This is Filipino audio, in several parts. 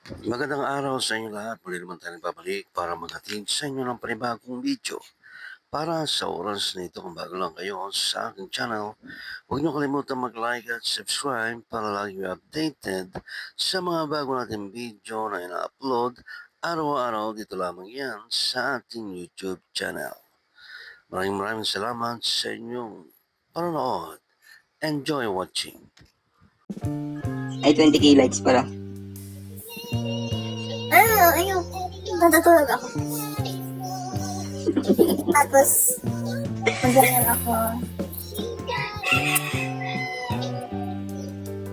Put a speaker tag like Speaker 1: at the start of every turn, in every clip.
Speaker 1: Magandang araw sa inyo lahat. Muli naman tayo nagbabalik para maghatid sa inyo ng panibagong video. Para sa oras na ito, kung bago lang kayo sa aking channel, huwag niyo kalimutan mag-like at subscribe para lagi kayo updated sa mga bago nating video na ina-upload araw-araw dito lamang yan sa ating YouTube channel. Maraming salamat sa inyong panonood. Enjoy watching.
Speaker 2: Ay, 20k likes pala.
Speaker 3: Ayun, natutulog ako. Tapos, mag-ganyan ako.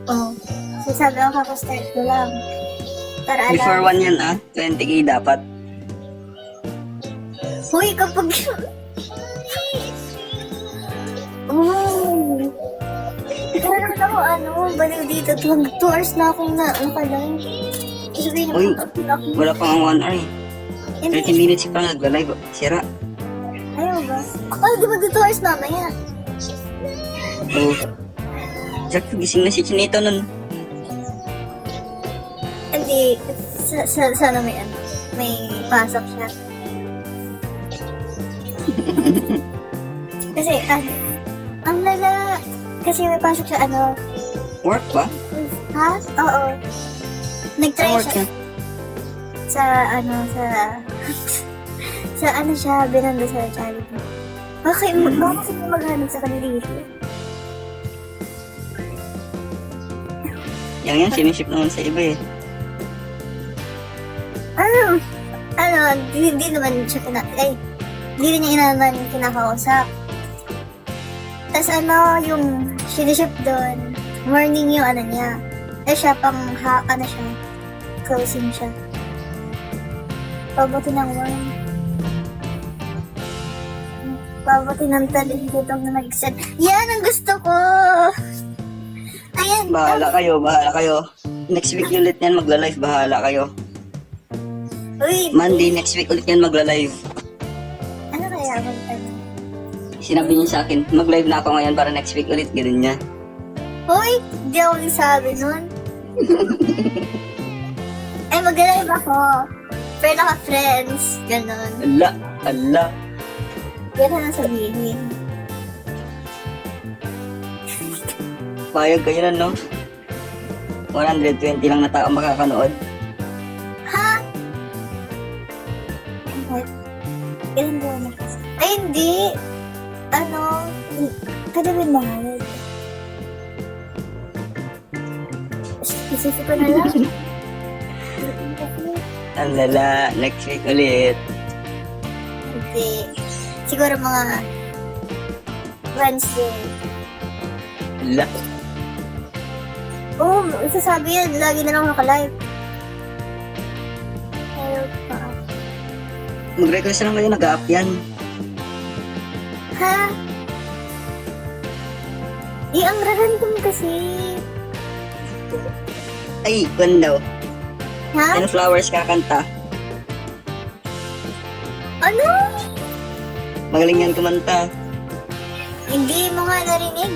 Speaker 3: Oh, so sabi ko kakastart ko lang. Para alam.
Speaker 2: Before 1 yan 20k dapat.
Speaker 3: Uy, kapag... Oh. Parang ako, baliw dito. 2 hours na akong naka-live. Sabihin
Speaker 2: Uy,
Speaker 3: ako.
Speaker 2: wala pa nga 1 hour eh. 30 minutes pa nagla-live. Sira.
Speaker 3: Ayaw ba? Oh, di ba 2 hours mamaya?
Speaker 2: Oh. Jack, gising na si Chinito nun.
Speaker 3: Hindi, sana may pasok siya. Kasi, ang lala. Kasi may pasok siya,
Speaker 2: Work ba?
Speaker 3: ha? Oo. Nag-try
Speaker 2: Work
Speaker 3: siya.
Speaker 2: niya.
Speaker 3: Sa, siya, binanda sa charity. Bakit maghanap sa kanila dito?
Speaker 2: Yan, siniship naman sa iba eh.
Speaker 3: Hindi naman siya hindi rin niya naman kinakausap. Tapos yung siniship doon, morning yung niya. Siya siya, closing siya. Pabuti ng one. Pabuti ng talent dito na nag-send. Yan ang gusto ko! Ayan.
Speaker 2: Bahala kayo. Next week ulit yan magla-live, bahala kayo.
Speaker 3: Uy,
Speaker 2: Monday next week ulit yan magla-live.
Speaker 3: ano kaya magtanong?
Speaker 2: Sinabi niya sa akin, mag-live na ako ngayon para next week ulit, ganun niya.
Speaker 3: Uy, hindi ako nagsabi nun. Ay, mag-live ako. Pero naka-friends. Ganon.
Speaker 2: Ala.
Speaker 3: Ganon ang sabihin.
Speaker 2: Payag kayo na, no? 120 lang na tao makakanood.
Speaker 3: Ha? Ilan ba na kasi? Ay, hindi. Kada may mahal. Isipin ko na lang.
Speaker 2: Ang lala, next week ulit.
Speaker 3: Hindi. Siguro mga Wednesday.
Speaker 2: Ala.
Speaker 3: Oo, sasabi yan. Lagi na lang naka-live. Ayaw pa.
Speaker 2: Mag-request lang kayo, nag-up yan.
Speaker 3: Ha? Ang random kasi.
Speaker 2: Ay, kung daw.
Speaker 3: Ha?
Speaker 2: 10 flowers kakanta.
Speaker 3: Ano?
Speaker 2: Magaling yan kumanta.
Speaker 3: Hindi mo nga narinig.